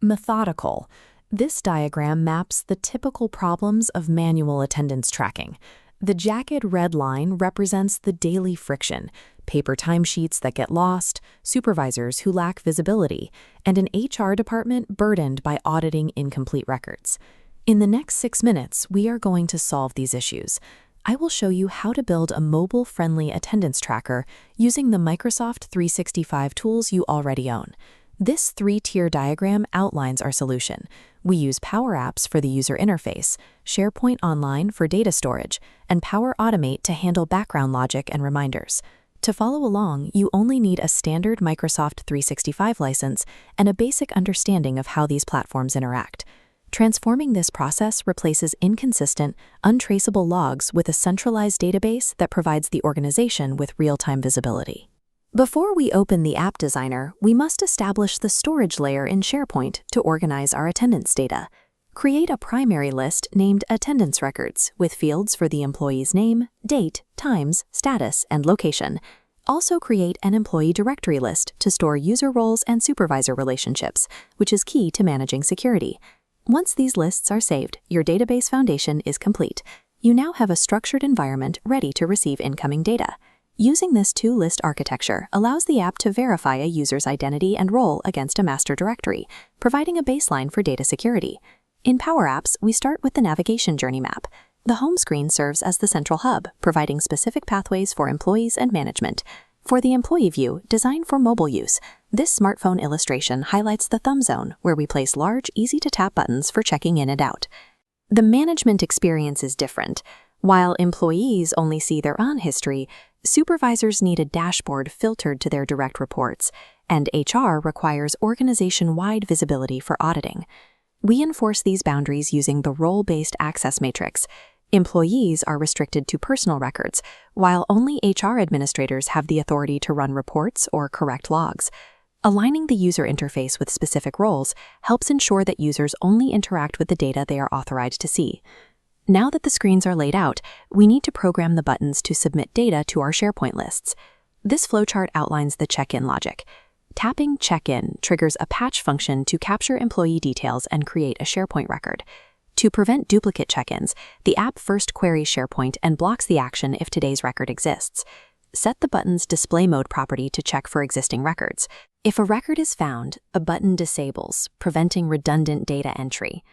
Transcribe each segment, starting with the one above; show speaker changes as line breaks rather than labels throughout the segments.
Methodical. This diagram maps the typical problems of manual attendance tracking. The jagged red line represents the daily friction, paper timesheets that get lost, supervisors who lack visibility, and an HR department burdened by auditing incomplete records. In the next 6 minutes, we are going to solve these issues. I will show you how to build a mobile-friendly attendance tracker using the Microsoft 365 tools you already own. This 3-tier diagram outlines our solution. We use Power Apps for the user interface, SharePoint Online for data storage, and Power Automate to handle background logic and reminders. To follow along, you only need a standard Microsoft 365 license and a basic understanding of how these platforms interact. Transforming this process replaces inconsistent, untraceable logs with a centralized database that provides the organization with real-time visibility. Before we open the App Designer, we must establish the storage layer in SharePoint to organize our attendance data. Create a primary list named Attendance Records with fields for the employee's name, date, times, status, and location. Also create an employee directory list to store user roles and supervisor relationships, which is key to managing security. Once these lists are saved, your database foundation is complete. You now have a structured environment ready to receive incoming data. Using this two-list architecture allows the app to verify a user's identity and role against a master directory, providing a baseline for data security. In Power Apps, we start with the navigation journey map. The home screen serves as the central hub, providing specific pathways for employees and management. For the employee view, designed for mobile use, this smartphone illustration highlights the thumb zone, where we place large, easy-to-tap buttons for checking in and out. The management experience is different. While employees only see their own history, supervisors need a dashboard filtered to their direct reports, and HR requires organization-wide visibility for auditing. We enforce these boundaries using the role-based access matrix. Employees are restricted to personal records, while only HR administrators have the authority to run reports or correct logs. Aligning the user interface with specific roles helps ensure that users only interact with the data they are authorized to see. Now that the screens are laid out, we need to program the buttons to submit data to our SharePoint lists. This flowchart outlines the check-in logic. Tapping Check-in triggers a patch function to capture employee details and create a SharePoint record. To prevent duplicate check-ins, the app first queries SharePoint and blocks the action if today's record exists. Set the button's display mode property to check for existing records. If a record is found, a button disables, preventing redundant data entry.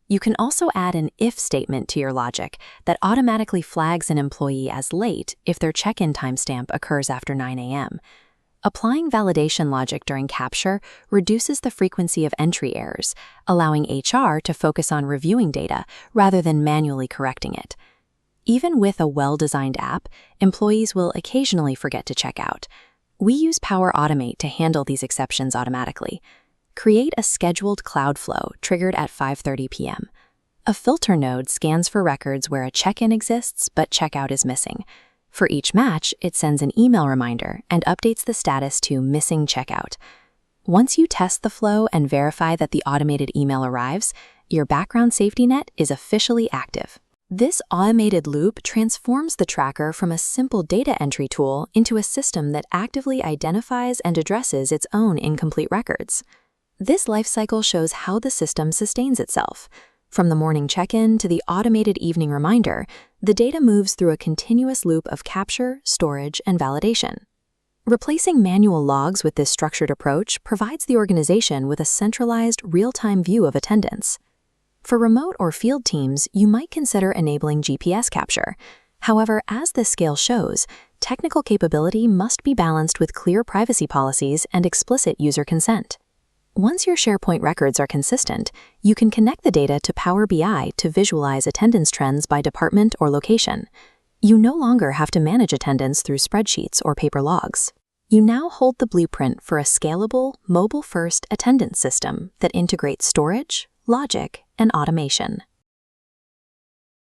You can also add an if statement to your logic that automatically flags an employee as late if their check-in timestamp occurs after 9 a.m. Applying validation logic during capture reduces the frequency of entry errors, allowing HR to focus on reviewing data rather than manually correcting it. Even with a well-designed app, employees will occasionally forget to check out. We use Power Automate to handle these exceptions automatically. Create a scheduled cloud flow triggered at 5:30 p.m. A filter node scans for records where a check-in exists but checkout is missing. For each match, it sends an email reminder and updates the status to missing checkout. Once you test the flow and verify that the automated email arrives, your background safety net is officially active. This automated loop transforms the tracker from a simple data entry tool into a system that actively identifies and addresses its own incomplete records. This lifecycle shows how the system sustains itself. From the morning check-in to the automated evening reminder, the data moves through a continuous loop of capture, storage, and validation. Replacing manual logs with this structured approach provides the organization with a centralized, real-time view of attendance. For remote or field teams, you might consider enabling GPS capture. However, as this scale shows, technical capability must be balanced with clear privacy policies and explicit user consent. Once your SharePoint records are consistent, you can connect the data to Power BI to visualize attendance trends by department or location. You no longer have to manage attendance through spreadsheets or paper logs. You now hold the blueprint for a scalable, mobile-first attendance system that integrates storage, logic, and automation.